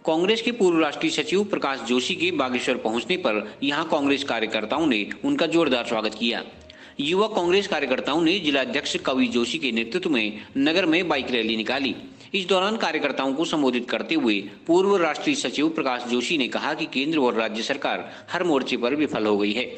कांग्रेस के पूर्व राष्ट्रीय सचिव प्रकाश जोशी के बागेश्वर पहुंचने पर यहां कांग्रेस कार्यकर्ताओं ने उनका जोरदार स्वागत किया। युवा कांग्रेस कार्यकर्ताओं ने जिला अध्यक्ष कवि जोशी के नेतृत्व में नगर में बाइक रैली निकाली। इस दौरान कार्यकर्ताओं को संबोधित करते हुए पूर्व राष्ट्रीय सचिव प्रकाश जोशी ने कहा कि केंद्र और राज्य सरकार हर मोर्चे पर विफल हो गई है।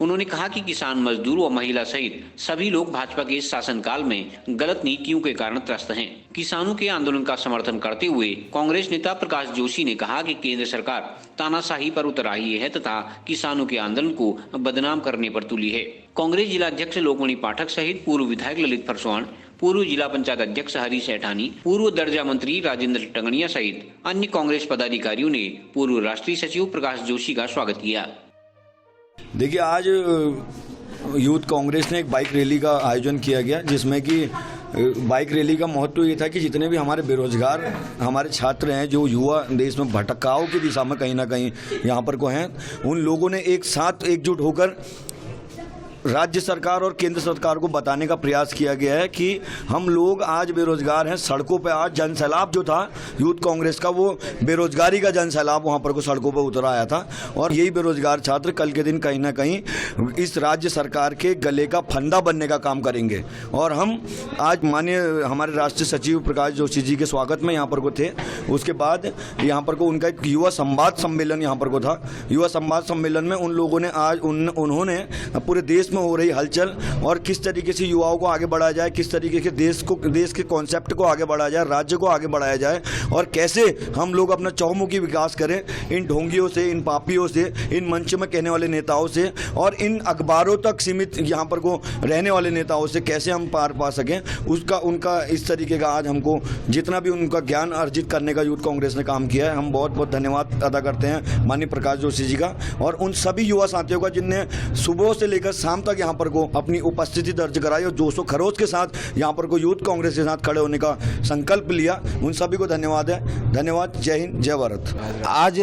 उन्होंने कहा कि किसान, मजदूर और महिला सहित सभी लोग भाजपा के शासनकाल में गलत नीतियों के कारण त्रस्त हैं। किसानों के आंदोलन का समर्थन करते हुए कांग्रेस नेता प्रकाश जोशी ने कहा कि केंद्र सरकार तानाशाही पर उतर आई है तथा किसानों के आंदोलन को बदनाम करने पर तुली है। कांग्रेस जिला अध्यक्ष लोकमणि पाठक सहित पूर्व विधायक ललित फरसवाण, पूर्व जिला पंचायत अध्यक्ष हरीश सेठानी, पूर्व दर्जा मंत्री राजेंद्र टंगड़िया सहित अन्य कांग्रेस पदाधिकारियों ने पूर्व राष्ट्रीय सचिव प्रकाश जोशी का स्वागत किया। देखिए, आज यूथ कांग्रेस ने एक बाइक रैली का आयोजन किया गया, जिसमें कि बाइक रैली का महत्व ये था कि जितने भी हमारे बेरोजगार हमारे छात्र हैं, जो युवा देश में भटकाव की दिशा में कहीं ना कहीं यहाँ पर को हैं, उन लोगों ने एक साथ एकजुट होकर राज्य सरकार और केंद्र सरकार को बताने का प्रयास किया गया है कि हम लोग आज बेरोजगार हैं। सड़कों पर आज जनसैलाब जो था यूथ कांग्रेस का, वो बेरोजगारी का जनसैलाब वहां पर को सड़कों पर उतर आया था और यही बेरोजगार छात्र कल के दिन कहीं ना कहीं इस राज्य सरकार के गले का फंदा बनने का काम करेंगे। और हम आज माननीय हमारे राष्ट्रीय सचिव प्रकाश जोशी जी के स्वागत में यहाँ पर को थे। उसके बाद यहाँ पर को उनका एक युवा संवाद सम्मेलन यहाँ पर को था। युवा संवाद सम्मेलन में उन लोगों ने आज उन्होंने पूरे देश में हो रही हलचल और किस तरीके से युवाओं को आगे बढ़ाया जाए, किस तरीके से देश के कॉन्सेप्ट को आगे बढ़ाया जाए, राज्य को आगे बढ़ाया जाए और कैसे हम लोग अपना चौमुखी विकास करें, इन ढोंगियों से, इन पापियों से, इन मंच में कहने वाले नेताओं से और इन अखबारों तक सीमित यहाँ पर को रहने वाले नेताओं से कैसे हम पार पा सकें, उसका उनका इस तरीके का आज हमको जितना भी उनका ज्ञान अर्जित करने का यूथ कांग्रेस ने काम किया है, हम बहुत बहुत धन्यवाद अदा करते हैं माननीय प्रकाश जोशी जी का और उन सभी युवा साथियों का जिनने सुबह से लेकर शाम तक यहाँ पर को अपनी उपस्थिति दर्ज कराई और जोशो खरोश के साथ यहाँ पर को यूथ कांग्रेस के साथ खड़े होने का संकल्प लिया। उन सभी को धन्यवाद है। धन्यवाद। जय हिंद, जय भारत। आज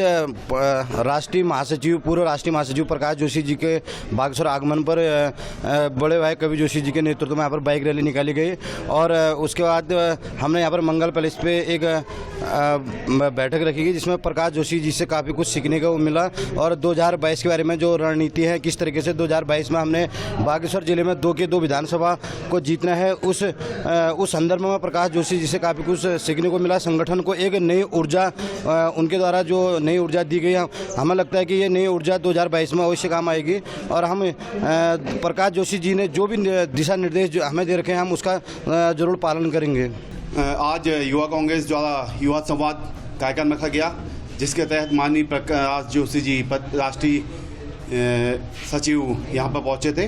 राष्ट्रीय महासचिव, पूर्व राष्ट्रीय महासचिव प्रकाश जोशी जी के बागेश्वर आगमन पर बड़े भाई कवि जोशी जी के नेतृत्व में यहाँ पर बाइक रैली निकाली गई और उसके बाद हमने यहाँ पर मंगल पैलेस पे एक बैठक रखी गई जिसमें प्रकाश जोशी जी से काफ़ी कुछ सीखने को मिला और 2022 के बारे में जो रणनीति है, किस तरीके से 2022 में हमने बागेश्वर जिले में 2 के 2 विधानसभा को जीतना है, उस संदर्भ में प्रकाश जोशी जी से काफ़ी कुछ सीखने को मिला। संगठन को एक नई ऊर्जा, उनके द्वारा जो नई ऊर्जा दी गई, हमें लगता है कि ये नई ऊर्जा 2022 में अवश्य काम आएगी और हम प्रकाश जोशी जी ने जो भी दिशा निर्देश जो हमें दे रखे हैं, हम उसका जरूर पालन करेंगे। आज युवा कांग्रेस द्वारा युवा संवाद कार्यक्रम रखा गया, जिसके तहत माननीय प्रकाश जोशी जी राष्ट्रीय सचिव यहाँ पर पहुँचे थे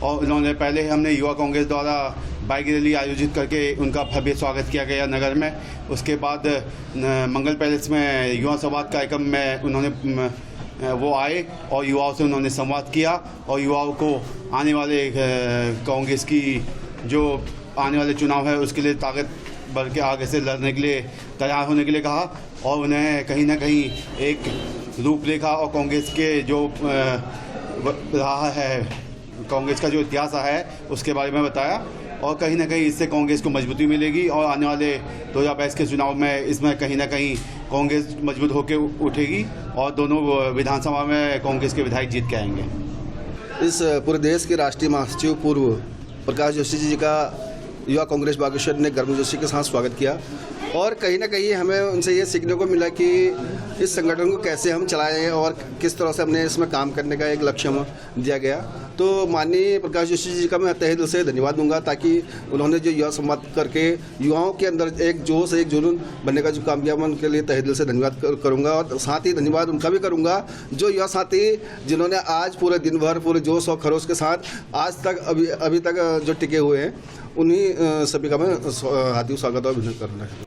और उन्होंने पहले हमने युवा कांग्रेस द्वारा बाइक रैली आयोजित करके उनका भव्य स्वागत किया गया नगर में। उसके बाद मंगल पैलेस में युवा संवाद कार्यक्रम में उन्होंने वो आए और युवाओं से उन्होंने संवाद किया और युवाओं को आने वाले कांग्रेस की जो आने वाले चुनाव है उसके लिए ताकत बढ़ के आगे से लड़ने के लिए तैयार होने के लिए कहा और उन्हें कहीं ना कहीं एक रूपरेखा और कांग्रेस के जो रहा है, कांग्रेस का जो इतिहास है उसके बारे में बताया और कहीं ना कहीं इससे कांग्रेस को मजबूती मिलेगी और आने वाले 2022 के चुनाव में इसमें कहीं ना कहीं कांग्रेस मजबूत होकर उठेगी और दोनों विधानसभा में कांग्रेस के विधायक जीत के आएंगे। इस पूरे देश के राष्ट्रीय महासचिव पूर्व प्रकाश जोशी जी का युवा कांग्रेस बागेश्वर ने गर्मजोशी के साथ स्वागत किया और कहीं ना कहीं हमें उनसे ये सीखने को मिला कि इस संगठन को कैसे हम चलाएं और किस तरह से हमने इसमें काम करने का एक लक्ष्य दिया गया। तो माननीय प्रकाश जोशी जी का मैं तहे दिल से धन्यवाद दूंगा, ताकि उन्होंने जो युवा संवाद करके युवाओं के अंदर एक जोश, एक जुनून बनने का जो काम किया, मैं उनके लिए तहे दिल से धन्यवाद करूंगा और साथ ही धन्यवाद उनका भी करूंगा जो युवा साथी जिन्होंने आज पूरे दिन भर पूरे जोश और खरोश के साथ आज तक अभी तक जो टिके हुए हैं, उन्हीं सभी का मैं हार्दिक स्वागत और अभिनंदन करना है।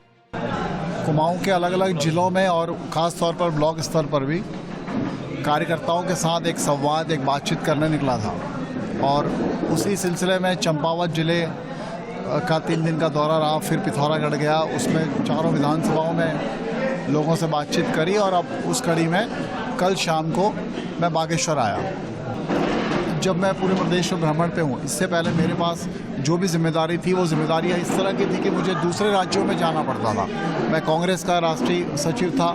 कुमाऊं के अलग अलग जिलों में और ख़ास तौर पर ब्लॉक स्तर पर भी कार्यकर्ताओं के साथ एक संवाद, एक बातचीत करने निकला था और उसी सिलसिले में चंपावत जिले का 3 दिन का दौरा रहा, फिर पिथौरागढ़ गया, उसमें चारों विधानसभाओं में लोगों से बातचीत करी और अब उस कड़ी में कल शाम को मैं बागेश्वर आया। जब मैं पूरे प्रदेश में भ्रमण पे हूँ, इससे पहले मेरे पास जो भी जिम्मेदारी थी वो जिम्मेदारियाँ इस तरह की थी कि मुझे दूसरे राज्यों में जाना पड़ता था। मैं कांग्रेस का राष्ट्रीय सचिव था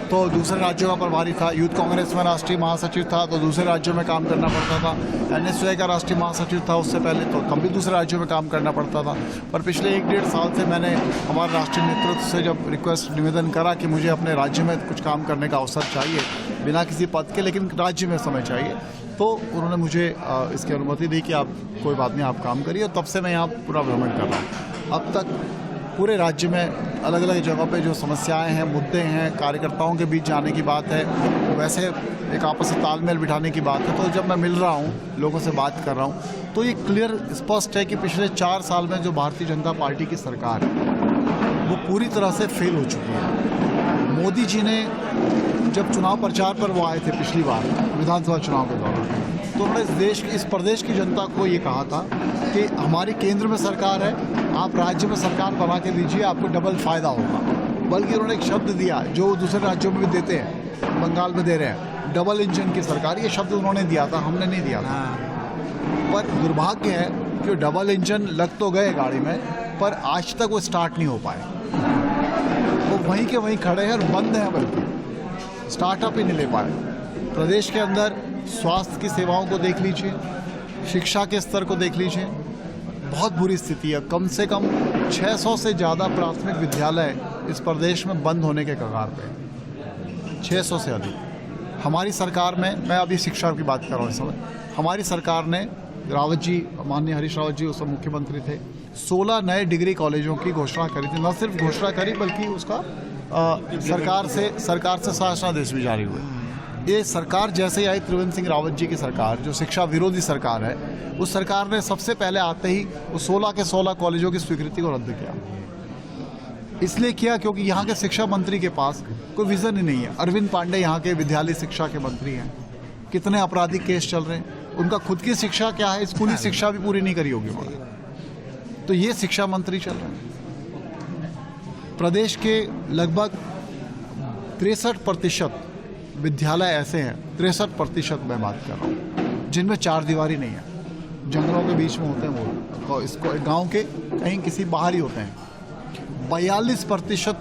तो दूसरे राज्यों का प्रभारी था, यूथ कांग्रेस में राष्ट्रीय महासचिव था तो दूसरे राज्यों में काम करना पड़ता था, NSY का राष्ट्रीय महासचिव था उससे पहले तो तब भी दूसरे राज्यों में काम करना पड़ता था। पर पिछले 1-1.5 साल से मैंने हमारे राष्ट्रीय नेतृत्व से जब निवेदन करा कि मुझे अपने राज्य में कुछ काम करने का अवसर चाहिए, बिना किसी पद के लेकिन राज्य में समय चाहिए, तो उन्होंने मुझे इसकी अनुमति दी कि आप कोई बात नहीं, आप काम करिए। तब से मैं यहाँ पूरा भ्रमण कर रहा हूँ। अब तक पूरे राज्य में अलग अलग जगहों पे जो समस्याएं हैं, मुद्दे हैं, कार्यकर्ताओं के बीच जाने की बात है, वैसे एक आपस में तालमेल बिठाने की बात है। तो जब मैं मिल रहा हूँ, लोगों से बात कर रहा हूँ, तो ये क्लियर स्पष्ट है कि पिछले 4 साल में जो भारतीय जनता पार्टी की सरकार है वो पूरी तरह से फेल हो चुकी है। मोदी जी ने जब चुनाव प्रचार पर वो आए थे पिछली बार विधानसभा चुनाव के दौरान, तो उन्होंने इस प्रदेश की जनता को ये कहा था कि हमारी केंद्र में सरकार है, आप राज्य में सरकार बना के दीजिए, आपको डबल फायदा होगा। बल्कि उन्होंने एक शब्द दिया जो दूसरे राज्यों में भी देते हैं, बंगाल में दे रहे हैं, डबल इंजन की सरकार। ये शब्द उन्होंने दिया था, हमने नहीं दिया था। पर दुर्भाग्य है कि डबल इंजन लग तो गए गाड़ी में, पर आज तक वो स्टार्ट नहीं हो पाए। वो वहीं के वहीं खड़े हैं और बंद हैं, बल्कि स्टार्टअप ही नहीं ले पाए। प्रदेश के अंदर स्वास्थ्य की सेवाओं को देख लीजिए, शिक्षा के स्तर को देख लीजिए, बहुत बुरी स्थिति है। कम से कम 600 से ज़्यादा प्राथमिक विद्यालय इस प्रदेश में बंद होने के कगार पे, 600 से अधिक। हमारी सरकार में, मैं अभी शिक्षा की बात कर रहा हूँ इस समय, हमारी सरकार ने, रावत जी, माननीय हरीश रावत जी उस समय मुख्यमंत्री थे, 16 नए डिग्री कॉलेजों की घोषणा करी थी। न सिर्फ घोषणा करी बल्कि उसका सरकार से शासनादेश भी जारी हुए। ये सरकार जैसे ही आई, त्रिवेंद्र सिंह रावत जी की सरकार, जो शिक्षा विरोधी सरकार है, उस सरकार ने सबसे पहले आते ही वो 16 के 16 कॉलेजों की स्वीकृति को रद्द किया। इसलिए किया क्योंकि यहाँ के शिक्षा मंत्री के पास कोई विजन ही नहीं है। अरविंद पांडे यहाँ के विद्यालय शिक्षा के मंत्री हैं, कितने आपराधिक केस चल रहे हैं, उनका खुद की शिक्षा क्या है, स्कूली शिक्षा भी पूरी नहीं करी होगी उन्होंने। तो ये शिक्षा मंत्री चल रहे हैं। प्रदेश के लगभग 63% विद्यालय ऐसे हैं, 63% मैं बात कर रहा हूँ, जिनमें 4 दीवारी नहीं है, जंगलों के बीच में होते हैं वो, इसको गांव के कहीं किसी बाहर ही होते हैं। 42%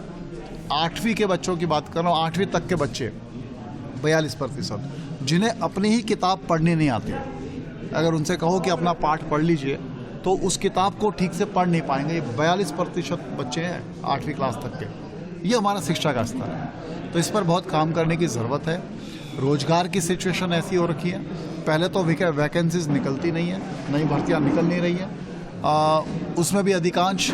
8वीं के बच्चों की बात कर रहा हूँ, 8वीं तक के बच्चे, 42%, जिन्हें अपनी ही किताब पढ़नी नहीं आती। अगर उनसे कहो कि अपना पाठ पढ़ लीजिए तो उस किताब को ठीक से पढ़ नहीं पाएंगे। ये 42% बच्चे हैं 8वीं क्लास तक के। ये हमारा शिक्षा का स्तर है, तो इस पर बहुत काम करने की ज़रूरत है। रोजगार की सिचुएशन ऐसी हो रखी है, पहले तो वैकेंसीज निकलती नहीं है, नई भर्तियाँ निकल नहीं रही हैं। उसमें भी अधिकांश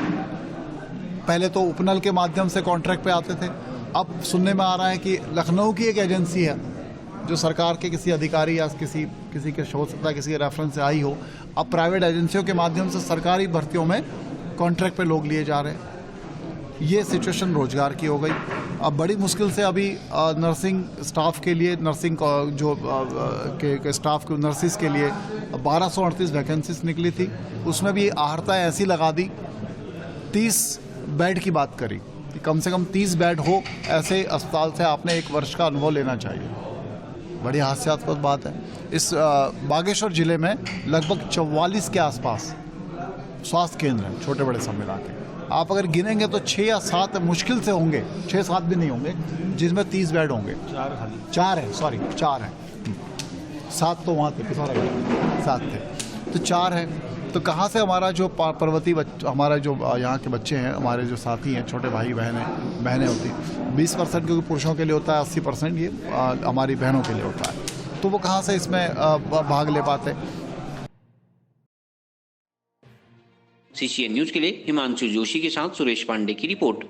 पहले तो उपनल के माध्यम से कॉन्ट्रैक्ट पे आते थे। अब सुनने में आ रहा है कि लखनऊ की एक एजेंसी है जो सरकार के किसी अधिकारी या किसी के हो सकता है किसी के रेफरेंस से आई हो, अब प्राइवेट एजेंसियों के माध्यम से सरकारी भर्तियों में कॉन्ट्रैक्ट पे लोग लिए जा रहे हैं। ये सिचुएशन रोजगार की हो गई। अब बड़ी मुश्किल से अभी नर्सिंग स्टाफ के लिए, नर्सिंग जो के स्टाफ के नर्सिस के लिए 1238 वैकेंसीज निकली थी, उसमें भी आहर्ता ऐसी लगा दी, 30 बेड की बात करी कि कम से कम 30 बेड हो, ऐसे अस्पताल से आपने 1 वर्ष का अनुभव लेना चाहिए। बड़ी हास्यास्पद बात है। इस बागेश्वर जिले में लगभग 44 के आसपास स्वास्थ्य केंद्र हैं, छोटे बड़े सब मिला के। आप अगर गिनेंगे तो 6 या 7 मुश्किल से होंगे, 6-7 भी नहीं होंगे, जिसमें 30 बेड होंगे। 4 है, सॉरी 4 है, 7 तो वहाँ थे, 7 थे, तो 4 है। तो कहाँ से हमारा जो पर्वतीय हमारा जो यहाँ के बच्चे हैं, हमारे जो साथी हैं, छोटे भाई बहनें होती, 20% क्योंकि पुरुषों के लिए होता है, 80% ये हमारी बहनों के लिए होता है, तो वो कहाँ से इसमें भाग ले पाते। CCN न्यूज के लिए हिमांशु जोशी के साथ सुरेश पांडे की रिपोर्ट।